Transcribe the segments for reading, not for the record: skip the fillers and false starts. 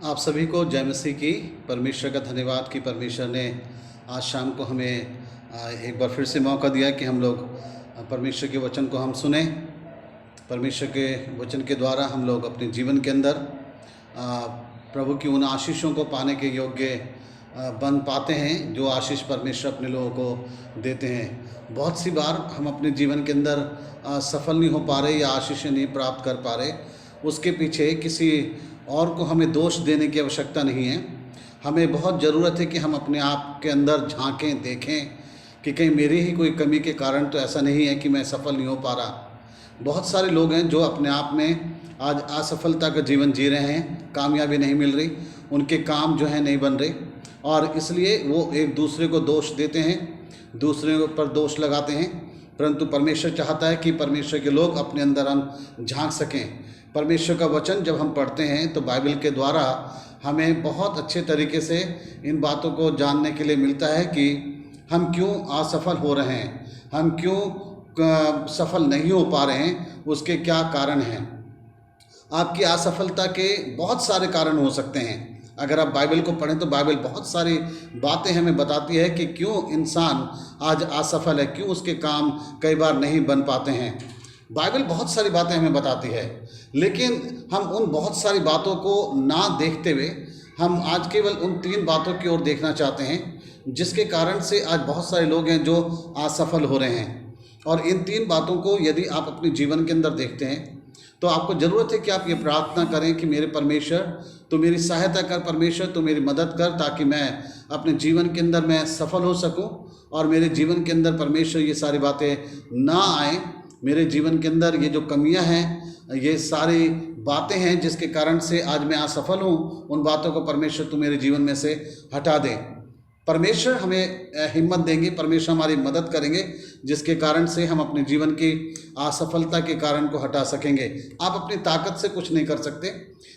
आप सभी को जय मसीह की। परमेश्वर का धन्यवाद कि परमेश्वर ने आज शाम को हमें एक बार फिर से मौका दिया कि हम लोग परमेश्वर के वचन को हम सुने। परमेश्वर के वचन के द्वारा हम लोग अपने जीवन के अंदर प्रभु की उन आशीषों को पाने के योग्य बन पाते हैं जो आशीष परमेश्वर अपने लोगों को देते हैं। बहुत सी बार हम अपने जीवन के अंदर सफल नहीं हो पा रहे या आशीषें नहीं प्राप्त कर पा रहे। उसके पीछे किसी और को हमें दोष देने की आवश्यकता नहीं है। हमें बहुत ज़रूरत है कि हम अपने आप के अंदर झांकें, देखें कि कहीं मेरी ही कोई कमी के कारण तो ऐसा नहीं है कि मैं सफल नहीं हो पा रहा। बहुत सारे लोग हैं जो अपने आप में आज असफलता का जीवन जी रहे हैं, कामयाबी नहीं मिल रही, उनके काम जो हैं नहीं बन रहे और इसलिए वो एक दूसरे को दोष देते हैं, दूसरे पर दोष लगाते हैं। परंतु परमेश्वर चाहता है कि परमेश्वर के लोग अपने अंदर हम झांक सकें। परमेश्वर का वचन जब हम पढ़ते हैं तो बाइबल के द्वारा हमें बहुत अच्छे तरीके से इन बातों को जानने के लिए मिलता है कि हम क्यों असफल हो रहे हैं, हम क्यों सफल नहीं हो पा रहे हैं, उसके क्या कारण हैं। आपकी असफलता के बहुत सारे कारण हो सकते हैं। अगर आप बाइबल को पढ़ें तो बाइबल बहुत सारी बातें हमें बताती है कि क्यों इंसान आज असफल है, क्यों उसके काम कई बार नहीं बन पाते हैं। बाइबल बहुत सारी बातें हमें बताती है, लेकिन हम उन बहुत सारी बातों को ना देखते हुए हम आज केवल उन 3 बातों की ओर देखना चाहते हैं जिसके कारण से आज बहुत सारे लोग हैं जो असफल हो रहे हैं। और इन 3 बातों को यदि आप अपने जीवन के अंदर देखते हैं तो आपको ज़रूरत है कि आप ये प्रार्थना करें कि मेरे परमेश्वर तो मेरी सहायता कर, परमेश्वर तो मेरी मदद कर, ताकि मैं अपने जीवन के अंदर मैं सफल हो सकूं और मेरे जीवन के अंदर परमेश्वर ये सारी बातें ना आए। मेरे जीवन के अंदर ये जो कमियां हैं, ये सारी बातें हैं जिसके कारण से आज मैं असफल हूँ, उन बातों को परमेश्वर तू मेरे जीवन में से हटा दे। परमेश्वर हमें हिम्मत देंगे, परमेश्वर हमारी मदद करेंगे जिसके कारण से हम अपने जीवन की असफलता के कारण को हटा सकेंगे। आप अपनी ताकत से कुछ नहीं कर सकते,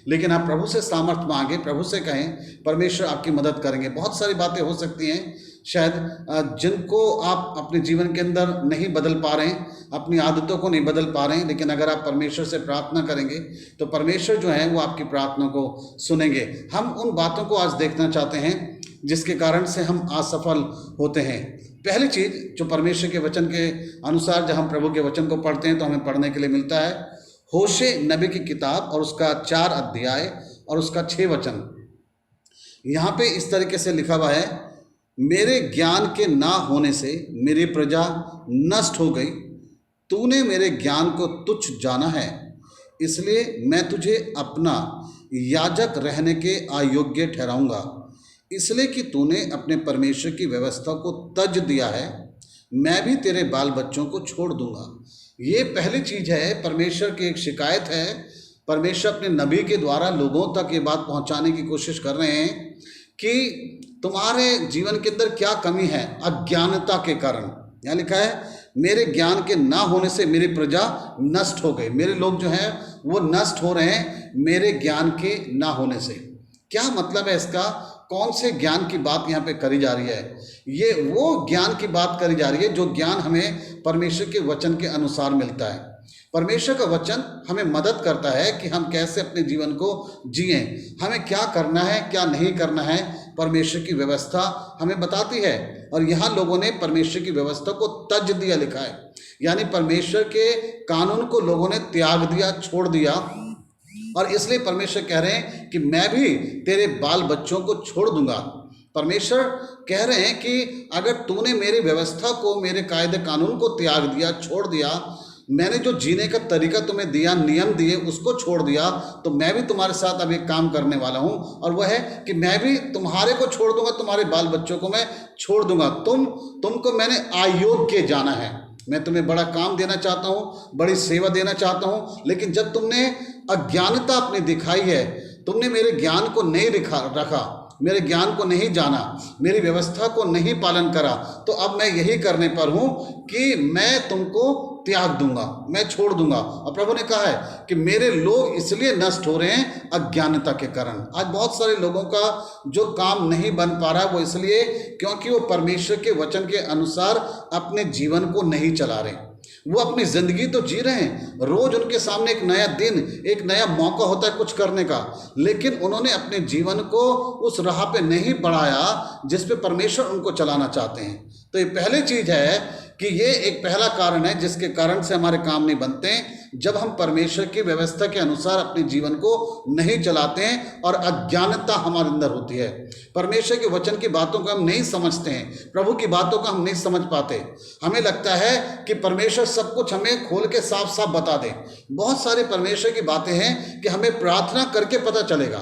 लेकिन आप प्रभु से सामर्थ्य मांगे, प्रभु से कहें, परमेश्वर आपकी मदद करेंगे। बहुत सारी बातें हो सकती हैं शायद जिनको आप अपने जीवन के अंदर नहीं बदल पा रहे हैं, अपनी आदतों को नहीं बदल पा रहे हैं, लेकिन अगर आप परमेश्वर से प्रार्थना करेंगे तो परमेश्वर जो है वो आपकी प्रार्थना को सुनेंगे। हम उन बातों को आज देखना चाहते हैं जिसके कारण से हम असफल होते हैं। पहली चीज़ जो परमेश्वर के वचन के अनुसार जब हम प्रभु के वचन को पढ़ते हैं तो हमें पढ़ने के लिए मिलता है होशे नबी की किताब और उसका 4 अध्याय और उसका 6 वचन। यहाँ पे इस तरीके से लिखा हुआ है, मेरे ज्ञान के ना होने से मेरी प्रजा नष्ट हो गई, तूने मेरे ज्ञान को तुच्छ जाना है, इसलिए मैं तुझे अपना याजक रहने के अयोग्य ठहराऊंगा, इसलिए कि तूने अपने परमेश्वर की व्यवस्था को तज दिया है, मैं भी तेरे बाल बच्चों को छोड़ दूंगा। ये पहली चीज़ है, परमेश्वर की एक शिकायत है। परमेश्वर अपने नबी के द्वारा लोगों तक ये बात पहुंचाने की कोशिश कर रहे हैं कि तुम्हारे जीवन के अंदर क्या कमी है अज्ञानता के कारण। यहाँ लिखा है, मेरे ज्ञान के ना होने से मेरी प्रजा नष्ट हो गई। मेरे लोग जो हैं वो नष्ट हो रहे हैं मेरे ज्ञान के ना होने से। क्या मतलब है इसका? कौन से ज्ञान की बात यहाँ पे करी जा रही है? ये वो ज्ञान की बात करी जा रही है जो ज्ञान हमें परमेश्वर के वचन के अनुसार मिलता है। परमेश्वर का वचन हमें मदद करता है कि हम कैसे अपने जीवन को जिएं, हमें क्या करना है क्या नहीं करना है। परमेश्वर की व्यवस्था हमें बताती है और यहाँ लोगों ने परमेश्वर की व्यवस्था को तज दिया लिखा है, यानी परमेश्वर के कानून को लोगों ने त्याग दिया, छोड़ दिया। और इसलिए परमेश्वर कह रहे हैं कि मैं भी तेरे बाल बच्चों को छोड़ दूंगा। परमेश्वर कह रहे हैं कि अगर तूने मेरी व्यवस्था को, मेरे कायदे कानून को त्याग दिया, छोड़ दिया, मैंने जो जीने का तरीका तुम्हें दिया, नियम दिए, उसको छोड़ दिया, तो मैं भी तुम्हारे साथ अब एक काम करने वाला हूं और वह है कि मैं भी तुम्हारे को छोड़ दूंगा, तुम्हारे बाल बच्चों को मैं छोड़ दूंगा। तुमको मैंने अयोग्य जाना है। मैं तुम्हें बड़ा काम देना चाहता हूँ, बड़ी सेवा देना चाहता हूँ, लेकिन जब तुमने अज्ञानता अपनी दिखाई है, तुमने मेरे ज्ञान को नहीं रखा, मेरे ज्ञान को नहीं जाना, मेरी व्यवस्था को नहीं पालन करा, तो अब मैं यही करने पर हूँ कि मैं तुमको त्याग दूंगा, मैं छोड़ दूंगा। और प्रभु ने कहा है कि मेरे लोग इसलिए नष्ट हो रहे हैं अज्ञानता के कारण। आज बहुत सारे लोगों का जो काम नहीं बन पा रहा है वो इसलिए क्योंकि वो परमेश्वर के वचन के अनुसार अपने जीवन को नहीं चला रहे। वो अपनी ज़िंदगी तो जी रहे हैं, रोज़ उनके सामने एक नया दिन, एक नया मौका होता है कुछ करने का, लेकिन उन्होंने अपने जीवन को उस राह पे नहीं बढ़ाया जिस पे परमेश्वर उनको चलाना चाहते हैं। तो ये पहली चीज़ है कि ये एक पहला कारण है जिसके कारण से हमारे काम नहीं बनते हैं, जब हम परमेश्वर की व्यवस्था के अनुसार अपने जीवन को नहीं चलाते हैं और अज्ञानता हमारे अंदर होती है। परमेश्वर के वचन की बातों को हम नहीं समझते हैं, प्रभु की बातों को हम नहीं समझ पाते। हमें लगता है कि परमेश्वर सब कुछ हमें खोल के साफ साफ बता दे। बहुत सारी परमेश्वर की बातें हैं कि हमें प्रार्थना करके पता चलेगा।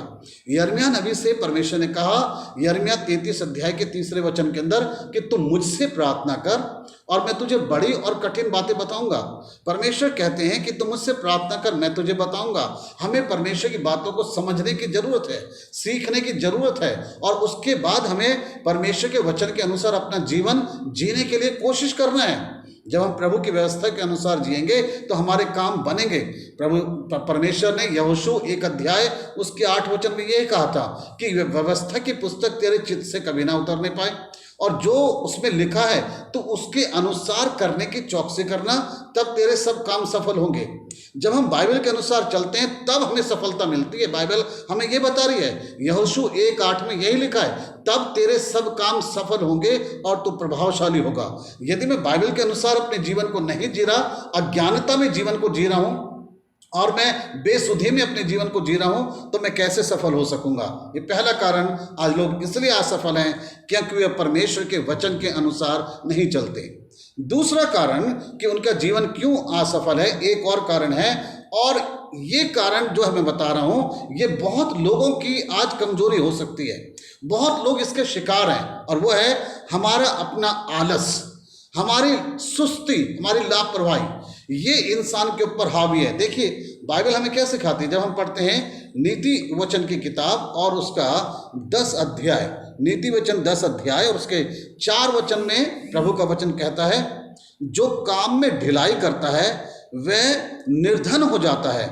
यिर्मयाह नबी से परमेश्वर ने कहा, यिर्मयाह 33 अध्याय के 3 वचन के अंदर, कि तुम मुझसे प्रार्थना कर और मैं तुझे बड़ी और कठिन बातें बताऊंगा। परमेश्वर कहते हैं कि तुम मुझसे प्रार्थना कर, मैं तुझे बताऊंगा। हमें परमेश्वर की बातों को समझने की जरूरत है, सीखने की जरूरत है, और उसके बाद हमें परमेश्वर के वचन के अनुसार अपना जीवन जीने के लिए कोशिश करना है। जब हम प्रभु की व्यवस्था के अनुसार जिएंगे तो हमारे काम बनेंगे। परमेश्वर ने यहोशू 1 अध्याय उसके 8 वचन में यही कहा था कि व्यवस्था की पुस्तक तेरे चित्त से कभी ना उतरने पाए, और जो उसमें लिखा है तो उसके अनुसार करने की चौकसी करना, तब तेरे सब काम सफल होंगे। जब हम बाइबल के अनुसार चलते हैं तब हमें सफलता मिलती है। बाइबल हमें ये बता रही है, यहोशू 1:8 में यही लिखा है, तब तेरे सब काम सफल होंगे और तू प्रभावशाली होगा। यदि मैं बाइबल के अनुसार अपने जीवन को नहीं जी रहा, अज्ञानता में जीवन को जी रहा हूँ और मैं बेसुधी में अपने जीवन को जी रहा हूं, तो मैं कैसे सफल हो सकूंगा। ये पहला कारण आज लोग इसलिए असफल हैं क्योंकि वे परमेश्वर के वचन के अनुसार नहीं चलते। दूसरा कारण कि उनका जीवन क्यों असफल है, एक और कारण है, और ये कारण जो मैं बता रहा हूं ये बहुत लोगों की आज कमजोरी हो सकती है। बहुत लोग इसके शिकार हैं, और वो है हमारा अपना आलस, हमारी सुस्ती, हमारी लापरवाही। ये इंसान के ऊपर हावी है। देखिए बाइबल हमें क्या सिखाती है, जब हम पढ़ते हैं नीति वचन की किताब और उसका 10 अध्याय, नीति वचन 10 अध्याय और उसके 4 वचन में प्रभु का वचन कहता है, जो काम में ढिलाई करता है वह निर्धन हो जाता है,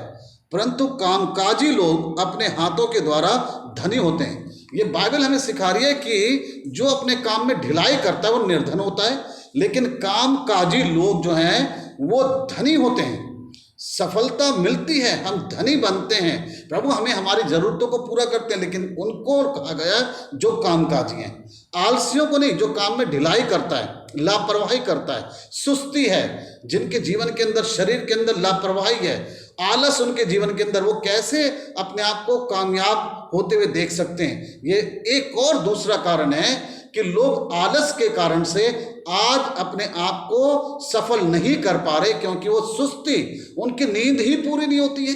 परंतु कामकाजी लोग अपने हाथों के द्वारा धनी होते हैं। ये बाइबल हमें सिखा रही है कि जो अपने काम में ढिलाई करता है वो निर्धन होता है, लेकिन कामकाजी लोग जो हैं वो धनी होते हैं। सफलता मिलती है, हम धनी बनते हैं। प्रभु हमें हमारी जरूरतों को पूरा करते हैं, लेकिन उनको कहा गया जो कामकाजी हैं, आलसियों को नहीं, जो काम में ढिलाई करता है, लापरवाही करता है, सुस्ती है, जिनके जीवन के अंदर, शरीर के अंदर लापरवाही है, आलस उनके जीवन के अंदर, वो कैसे अपने आप को कामयाब होते हुए देख सकते हैं। ये एक और दूसरा कारण है कि लोग आलस के कारण से आज अपने आप को सफल नहीं कर पा रहे, क्योंकि वो सुस्ती, उनकी नींद ही पूरी नहीं होती है,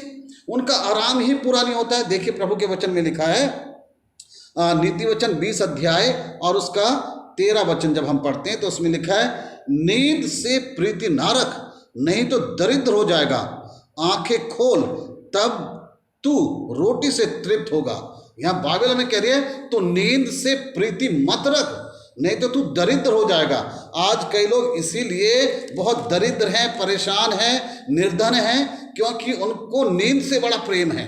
उनका आराम ही पूरा नहीं होता है। देखिए प्रभु के वचन में लिखा है, नीति वचन 20 अध्याय और उसका 13 वचन जब हम पढ़ते हैं तो उसमें लिखा है, नींद से प्रीति ना रख, नहीं तो दरिद्र हो जाएगा, आंखें खोल तब तू रोटी से तृप्त होगा। यहाँ बाइबल में कह रही है तो नींद से प्रीति मत रख, नहीं तो तू दरिद्र हो जाएगा। आज कई लोग इसीलिए बहुत दरिद्र हैं, परेशान हैं, निर्धन हैं, क्योंकि उनको नींद से बड़ा प्रेम है।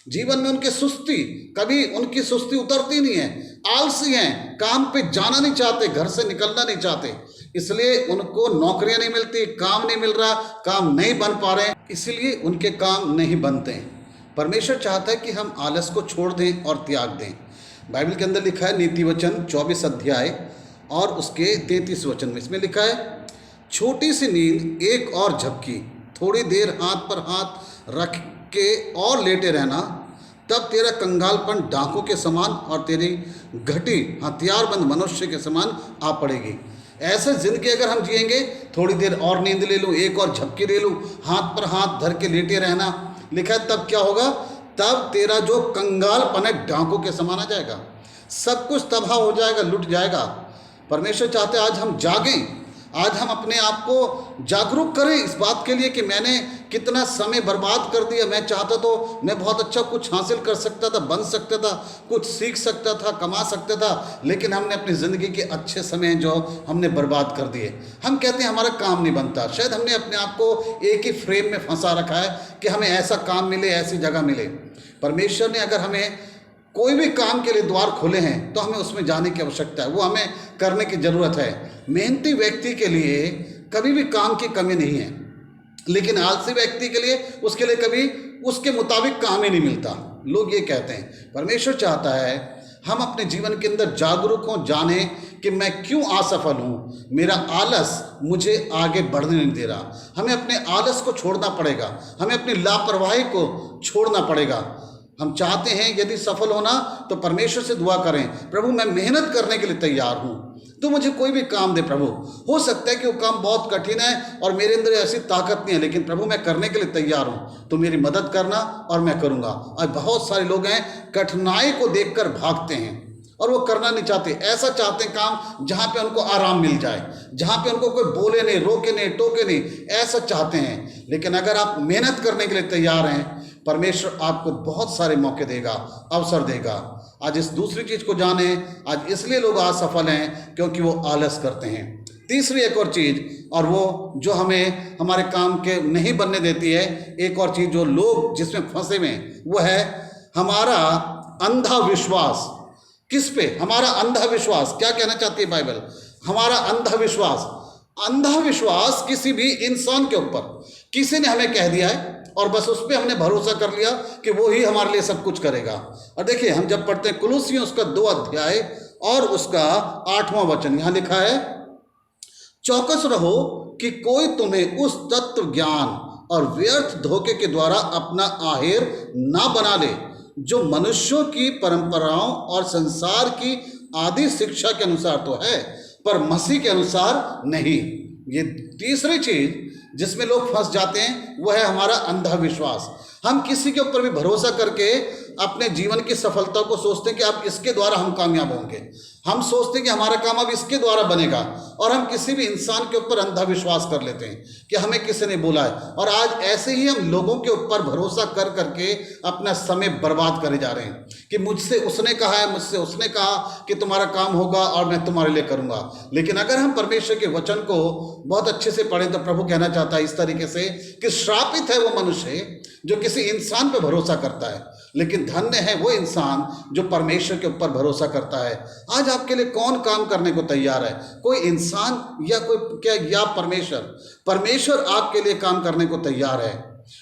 जीवन में उनकी सुस्ती, कभी उनकी सुस्ती उतरती नहीं है, आलसी हैं, काम पे जाना नहीं चाहते, घर से निकलना नहीं चाहते, इसलिए उनको नौकरियां नहीं मिलती, काम नहीं मिल रहा, काम नहीं बन पा रहे हैं, इसलिए उनके काम नहीं बनते हैं। परमेश्वर चाहता है कि हम आलस को छोड़ दें और त्याग दें। बाइबल के अंदर लिखा है नीति वचन 24 अध्याय और उसके 33 वचन में, इसमें लिखा है, छोटी सी नींद एक और झपकी, थोड़ी देर हाथ पर हाथ रख के और लेटे रहना, तब तेरा कंगालपन डाकों के समान और तेरी घटी हथियारबंद मनुष्य के समान आ पड़ेगी। ऐसे जिंदगी अगर हम जिएंगे, थोड़ी देर और नींद ले लूँ, एक और झपकी ले लूँ, हाथ पर हाथ धर के लेटे रहना, लिखा है तब क्या होगा, तब तेरा जो कंगालपन है डाकों के समान आ जाएगा, सब कुछ तबाह हो जाएगा, लुट जाएगा। परमेश्वर चाहते आज हम जागें, आज हम अपने आप को जागरूक करें इस बात के लिए कि मैंने कितना समय बर्बाद कर दिया। मैं चाहता तो मैं बहुत अच्छा कुछ हासिल कर सकता था, बन सकता था, कुछ सीख सकता था, कमा सकता था, लेकिन हमने अपनी ज़िंदगी के अच्छे समय जो हमने बर्बाद कर दिए। हम कहते हैं हमारा काम नहीं बनता, शायद हमने अपने आप को एक ही फ्रेम में फंसा रखा है कि हमें ऐसा काम मिले, ऐसी जगह मिले। परमेश्वर ने अगर हमें कोई भी काम के लिए द्वार खोले हैं तो हमें उसमें जाने की आवश्यकता है, वो हमें करने की ज़रूरत है। मेहनती व्यक्ति के लिए कभी भी काम की कमी नहीं है। लेकिन आलसी व्यक्ति के लिए, उसके लिए कभी उसके मुताबिक काम ही नहीं मिलता। लोग ये कहते हैं, परमेश्वर चाहता है हम अपने जीवन के अंदर जागरूक हों, जाने कि मैं क्यों असफल हूँ, मेरा आलस मुझे आगे बढ़ने नहीं दे रहा। हमें अपने आलस को छोड़ना पड़ेगा, हमें अपनी लापरवाही को छोड़ना पड़ेगा। हम चाहते हैं यदि सफल होना तो परमेश्वर से दुआ करें, प्रभु मैं मेहनत करने के लिए तैयार हूँ, तो मुझे कोई भी काम दे प्रभु। हो सकता है कि वो काम बहुत कठिन है और मेरे अंदर ऐसी ताकत नहीं है, लेकिन प्रभु मैं करने के लिए तैयार हूँ, तो मेरी मदद करना और मैं करूँगा। और बहुत सारे लोग हैं कठिनाई को देखकर भागते हैं और वो करना नहीं चाहते, ऐसा चाहते हैं काम जहाँ पे उनको आराम मिल जाए, जहाँ पे उनको कोई बोले नहीं, रोके नहीं, टोके नहीं, ऐसा चाहते हैं। लेकिन अगर आप मेहनत करने के लिए तैयार हैं, परमेश्वर आपको बहुत सारे मौके देगा, अवसर देगा। आज इस दूसरी चीज़ को जाने, आज इसलिए लोग असफल हैं क्योंकि वो आलस करते हैं। तीसरी एक और चीज़, और वो जो हमें हमारे काम के नहीं बनने देती है, एक और चीज़ जो लोग जिसमें फंसे हुए हैं, वो है हमारा अंधा विश्वास। किस पे? हमारा अंधा विश्वास। क्या कहना चाहती है बाइबल? हमारा अंधा विश्वास। अंधा विश्वास किसी भी इंसान के ऊपर, किसी ने हमें कह दिया है और बस उस पर हमने भरोसा कर लिया कि वो ही हमारे लिए सब कुछ करेगा। और देखिए हम जब पढ़ते हैं कुलुसियों उसका 2 अध्याय और उसका 8वां वचन, यहाँ लिखा है, चौकस रहो कि कोई तुम्हें उस तत्व ज्ञान और व्यर्थ धोखे के द्वारा अपना आहेर ना बना ले, जो मनुष्यों की परंपराओं और संसार की आदि शिक्षा के अनुसार तो है, पर मसीह के अनुसार नहीं। ये तीसरी चीज जिसमें लोग फंस जाते हैं वो है हमारा अंधा विश्वास। हम किसी के ऊपर भी भरोसा करके अपने जीवन की सफलता को सोचते हैं कि अब इसके द्वारा हम कामयाब होंगे, हम सोचते हैं कि हमारा काम अब इसके द्वारा बनेगा, और हम किसी भी इंसान के ऊपर अंधा विश्वास कर लेते हैं कि हमें किसी ने बोला है। और आज ऐसे ही हम लोगों के ऊपर भरोसा कर करके अपना समय बर्बाद करे जा रहे हैं कि मुझसे उसने कहा है, मुझसे उसने कहा कि तुम्हारा काम होगा और मैं तुम्हारे लिए करूँगा। लेकिन अगर हम परमेश्वर के वचन को बहुत अच्छे से पढ़ें तो प्रभु कहना चाहता है इस तरीके से कि श्रापित है वो मनुष्य जो किसी इंसान पर भरोसा करता है, लेकिन धन्य है वो इंसान जो परमेश्वर के ऊपर भरोसा करता है। आज आपके लिए कौन काम करने को तैयार है? कोई इंसान या कोई क्या, या परमेश्वर? परमेश्वर आपके लिए काम करने को तैयार है।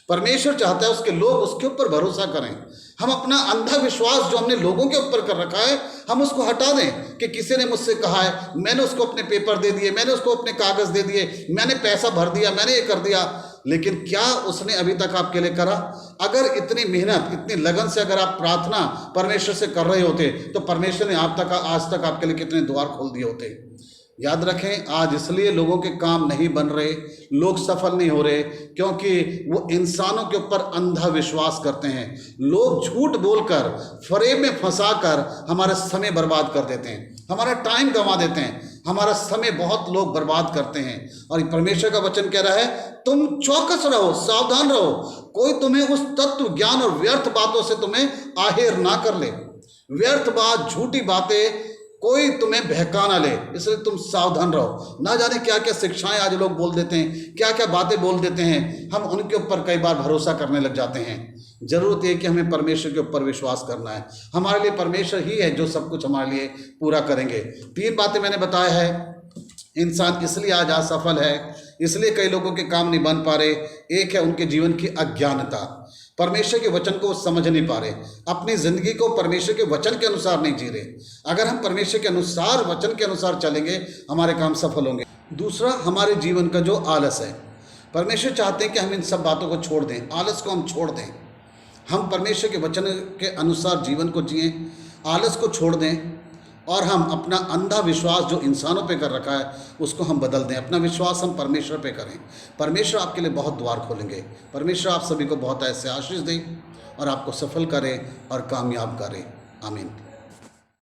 परमेश्वर चाहता है उसके लोग उसके ऊपर भरोसा करें। हम अपना अंधा विश्वास जो हमने लोगों के ऊपर कर रखा है, हम उसको हटा दें कि किसी ने मुझसे कहा है, मैंने उसको अपने पेपर दे दिए, मैंने उसको अपने कागज दे दिए, मैंने पैसा भर दिया, मैंने ये कर दिया, लेकिन क्या उसने अभी तक आपके लिए करा? अगर इतनी मेहनत, इतनी लगन से अगर आप प्रार्थना परमेश्वर से कर रहे होते तो परमेश्वर ने आज तक आपके लिए कितने द्वार खोल दिए होते। याद रखें, आज इसलिए लोगों के काम नहीं बन रहे, लोग सफल नहीं हो रहे, क्योंकि वो इंसानों के ऊपर अंधा विश्वास करते हैं। लोग झूठ बोलकर, फरेब में फंसाकर हमारा समय बर्बाद कर देते हैं, हमारा टाइम गंवा देते हैं, हमारा समय बहुत लोग बर्बाद करते हैं। और परमेश्वर का वचन कह रहा है तुम चौकस रहो, सावधान रहो, कोई तुम्हें उस तत्व ज्ञान और व्यर्थ बातों से तुम्हें आहेर ना कर ले। व्यर्थ बात, झूठी बातें कोई तुम्हें बहका ना ले, इसलिए तुम सावधान रहो। ना जाने क्या क्या शिक्षाएं आज लोग बोल देते हैं, क्या क्या बातें बोल देते हैं, हम उनके ऊपर कई बार भरोसा करने लग जाते हैं। जरूरत है कि हमें परमेश्वर के ऊपर विश्वास करना है। हमारे लिए परमेश्वर ही है जो सब कुछ हमारे लिए पूरा करेंगे। 3 बातें मैंने बताया है। इंसान इसलिए आज असफल है, इसलिए कई लोगों के काम नहीं बन पा रहे। एक है उनके जीवन की अज्ञानता, परमेश्वर के वचन को समझ नहीं पा रहे, अपनी जिंदगी को परमेश्वर के वचन के अनुसार नहीं जी रहे। अगर हम परमेश्वर के अनुसार, वचन के अनुसार चलेंगे, हमारे काम सफल होंगे। दूसरा, हमारे जीवन का जो आलस है, परमेश्वर चाहते हैं कि हम इन सब बातों को छोड़ दें, आलस को हम छोड़ दें, हम परमेश्वर के वचन के अनुसार जीवन को जिएं, आलस को छोड़ दें, और हम अपना अंधा विश्वास जो इंसानों पे कर रखा है उसको हम बदल दें, अपना विश्वास हम परमेश्वर पे करें। परमेश्वर आपके लिए बहुत द्वार खोलेंगे। परमेश्वर आप सभी को बहुत ऐसे आशीष दें और आपको सफल करें और कामयाब करें। आमीन।